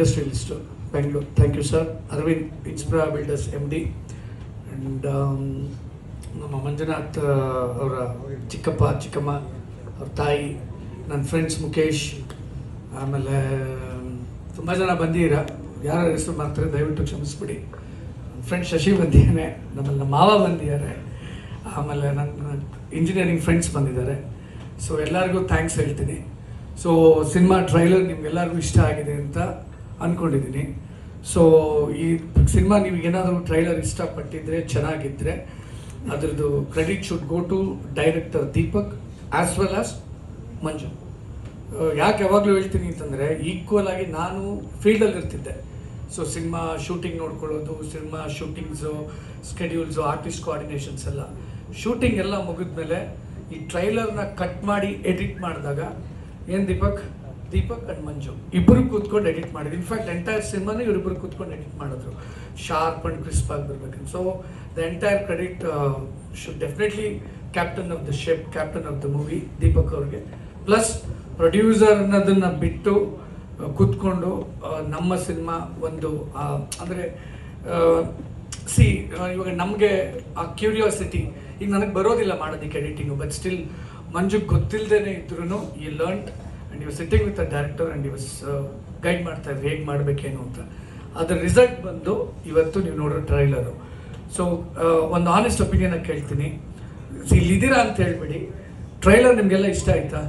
Industrialist, Bangalore. Thank you, sir. Arvind, Inspira Builders, MD. And ನಮ್ಮ ಮಂಜುನಾಥ್ ಅವರ ಚಿಕ್ಕಪ್ಪ ಚಿಕ್ಕಮ್ಮ ಅವ್ರ ತಾಯಿ, ನನ್ನ ಫ್ರೆಂಡ್ಸ್ ಮುಖೇಶ್, ಆಮೇಲೆ ತುಂಬ ಜನ ಬಂದಿದ್ದೀರ. ಯಾರು ಹೆಸರು ಮಾಡ್ತಾರೆ ದಯವಿಟ್ಟು ಕ್ಷಮಿಸ್ಬಿಡಿ. ನನ್ನ ಫ್ರೆಂಡ್ ಶಶಿ ಬಂದಿದ್ದಾನೆ, ನಮ್ಮ ಮಾವ ಬಂದಿದ್ದಾರೆ, ಆಮೇಲೆ ನನ್ನ ಇಂಜಿನಿಯರಿಂಗ್ ಫ್ರೆಂಡ್ಸ್ ಬಂದಿದ್ದಾರೆ. ಸೊ ಎಲ್ಲರಿಗೂ ಥ್ಯಾಂಕ್ಸ್ ಹೇಳ್ತೀನಿ. ಸೊ ಸಿನಿಮಾ ಟ್ರೈಲರ್ ನಿಮ್ಗೆಲ್ಲರಿಗೂ ಇಷ್ಟ ಆಗಿದೆ ಅಂತ ಅಂದ್ಕೊಂಡಿದ್ದೀನಿ. ಸೊ ಈ ಸಿನಿಮಾ ನೀವು ಏನಾದರೂ ಟ್ರೈಲರ್ ಇಷ್ಟಪಟ್ಟಿದ್ರೆ, ಚೆನ್ನಾಗಿದ್ದರೆ ಅದರದ್ದು credit should go to director Deepak as well as Manju. ಯಾಕೆ ಯಾವಾಗಲೂ ಹೇಳ್ತೀನಿ ಅಂತಂದರೆ, ಈಕ್ವಲ್ ಆಗಿ ನಾನು ಫೀಲ್ಡಲ್ಲಿ ಇರ್ತಿದ್ದೆ. ಸೊ ಸಿನಿಮಾ ಶೂಟಿಂಗ್ ನೋಡ್ಕೊಳ್ಳೋದು, cinema shootings, schedules, artist coordinations ಎಲ್ಲ, ಶೂಟಿಂಗ್ ಎಲ್ಲ ಮುಗಿದ್ಮೇಲೆ ಈ ಟ್ರೈಲರ್ನ ಕಟ್ ಮಾಡಿ ಎಡಿಟ್ ಮಾಡಿದಾಗ ಏನು ದೀಪಕ್ ಆ್ಯಂಡ್ ಮಂಜು ಇಬ್ಬರು ಕೂತ್ಕೊಂಡು ಎಡಿಟ್ ಮಾಡಿದ್ರು. ಇನ್ಫ್ಯಾಕ್ಟ್ ಎಂಟೈರ್ ಸಿನಿಮಾನೇ ಇವರಿಬ್ಬರು ಕೂತ್ಕೊಂಡು ಎಡಿಟ್ ಮಾಡಿದ್ರು, ಶಾರ್ಪ್ ಆ್ಯಂಡ್ ಕ್ರಿಸ್ಪ್ ಆಗಿ ಬರ್ಬೇಕಂತ. So the entire credit should definitely captain of the ship, captain of the movie Deepak ಅವ್ರಿಗೆ. ಪ್ಲಸ್ ಪ್ರೊಡ್ಯೂಸರ್ ಅನ್ನೋದನ್ನು ಬಿಟ್ಟು ಕೂತ್ಕೊಂಡು ನಮ್ಮ ಸಿನಿಮಾ ಒಂದು ಅಂದರೆ ಇವಾಗ ನಮಗೆ ಆ ಕ್ಯೂರಿಯಾಸಿಟಿ, ಈಗ ನನಗೆ ಬರೋದಿಲ್ಲ ಮಾಡೋದಕ್ಕೆ ಎಡಿಟಿಂಗು, ಬಟ್ ಸ್ಟಿಲ್ ಮಂಜುಗೆ ಗೊತ್ತಿಲ್ಲದೇ ಇದ್ರೂ ಈ learned and you sitting with a director and you guide ಮಾಡ್ತಾ ಇದ್ರು ಹೇಗೆ ಮಾಡಬೇಕೇನು ಅಂತ. ಅದರ ರಿಸಲ್ಟ್ ಬಂದು ಇವತ್ತು ನೀವು ನೋಡೋ ಟ್ರೈಲರು. ಸೊ ಒಂದು ಆನೆಸ್ಟ್ ಒಪಿನಿಯನ್ ಕೇಳ್ತೀನಿ, ಇಲ್ಲಿದ್ದೀರಾ ಅಂತ ಹೇಳ್ಬಿಡಿ, ಟ್ರೈಲರ್ ನಿಮಗೆಲ್ಲ ಇಷ್ಟ ಆಯ್ತಾ?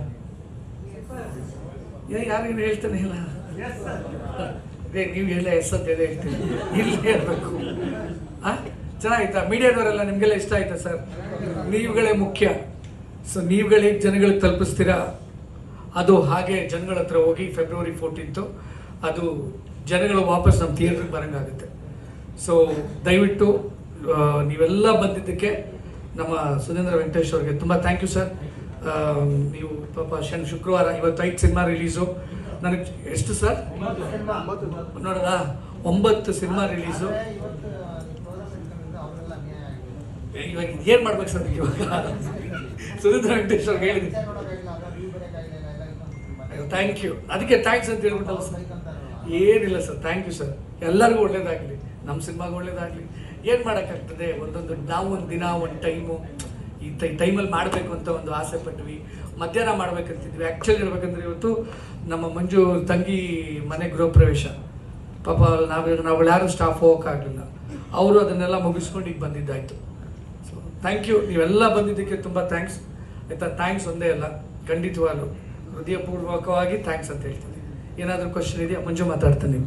ಯಾರೇನು ಹೇಳ್ತಾನೆ ಇಲ್ಲ, ನೀವು ಎಲ್ಲ ಎಷ್ಟೊತ್ತೇನೆ ಹೇಳ್ತೀನಿ, ಇಲ್ಲಿ ಹೇಳ್ಬೇಕು. ಚೆನ್ನಾಗಿತ್ತಾ? ಮೀಡಿಯಾದವರೆಲ್ಲ ನಿಮಗೆಲ್ಲ ಇಷ್ಟ ಆಯ್ತಾ ಸರ್? ನೀವುಗಳೇ ಮುಖ್ಯ. ಸೊ ನೀವುಗಳೇ ಜನಗಳಿಗೆ ತಲುಪಿಸ್ತೀರಾ, ಅದು ಹಾಗೆ ಜನಗಳ ಹತ್ರ ಹೋಗಿ ಫೆಬ್ರವರಿ 14 ಅದು ಜನಗಳು ವಾಪಸ್ ನಮ್ಮ ಥಿಯೇಟ್ರಿಗೆ ಬರೋಂಗಾಗುತ್ತೆ. ಸೊ ದಯವಿಟ್ಟು ನೀವೆಲ್ಲ ಬಂದಿದ್ದಕ್ಕೆ ನಮ್ಮ ಸುಧೀಂದ್ರ ವೆಂಕಟೇಶ್ ಅವ್ರಿಗೆ ತುಂಬ ಥ್ಯಾಂಕ್ ಯು ಸರ್. ನೀವು ಪಾಪ ಶುಕ್ರವಾರ, ಇವತ್ತು 5 ಸಿನಿಮಾ ರಿಲೀಸು. ನನಗೆ ಎಷ್ಟು ಸರ್ ನೋಡೋದಾ? 9 cinema release. ಇವಾಗ ಏನು ಮಾಡ್ಬೇಕು ಸರ್ ಇವಾಗ? ಸುಧೀಂದ್ರ ವೆಂಕಟೇಶ್ ಅವ್ರಿಗೆ ಹೇಳಿದ್ದೀನಿ, ಥ್ಯಾಂಕ್ ಯು, ಅದಕ್ಕೆ ಥ್ಯಾಂಕ್ಸ್ ಅಂತ ಹೇಳ್ಬಿಟ್ಟಲ್ಲ ಸರ್. ಏನಿಲ್ಲ ಸರ್, ಥ್ಯಾಂಕ್ ಯು ಸರ್. ಎಲ್ಲರಿಗೂ ಒಳ್ಳೇದಾಗಲಿ, ನಮ್ಮ ಸಿನಿಮಾಗೆ ಒಳ್ಳೇದಾಗಲಿ. ಏನು ಮಾಡೋಕ್ಕಾಗ್ತದೆ, ನಾವು ಒಂದು ದಿನ ಒಂದು ಟೈಮು ಈ ಟೈಮಲ್ಲಿ ಮಾಡಬೇಕು ಅಂತ ಒಂದು ಆಸೆ ಪಟ್ವಿ. ಮಧ್ಯಾಹ್ನ ಮಾಡ್ಬೇಕಂತಿದ್ವಿ. ಆ್ಯಕ್ಚುಲಿ ಹೇಳ್ಬೇಕಂದ್ರೆ ಇವತ್ತು ನಮ್ಮ ಮಂಜು ತಂಗಿ ಮನೆ ಗೃಹ ಪ್ರವೇಶ. ಪಾಪ ನಾವು ಯಾರು ಸ್ಟಾಫ್ ಹೋಗೋಕ್ಕಾಗಲಿಲ್ಲ, ಅವರು ಅದನ್ನೆಲ್ಲ ಮುಗಿಸ್ಕೊಂಡು ಈಗ ಬಂದಿದ್ದಾಯಿತು. ಸೊ ಥ್ಯಾಂಕ್ ಯು, ನೀವೆಲ್ಲ ಬಂದಿದ್ದಕ್ಕೆ ತುಂಬ ಥ್ಯಾಂಕ್ಸ್ ಆಯಿತಾ. ಥ್ಯಾಂಕ್ಸ್ ಒಂದೇ ಅಲ್ಲ, ಖಂಡಿತವಾಗ್ಲೂ ಹೃದಯಪೂರ್ವಕವಾಗಿ ಥ್ಯಾಂಕ್ಸ್ ಅಂತ ಹೇಳ್ತೀನಿ. ಏನಾದರೂ ಕ್ವಶನ್ ಇದೆಯಾ? ಮಂಜು ಮಾತಾಡ್ತಾನೆ.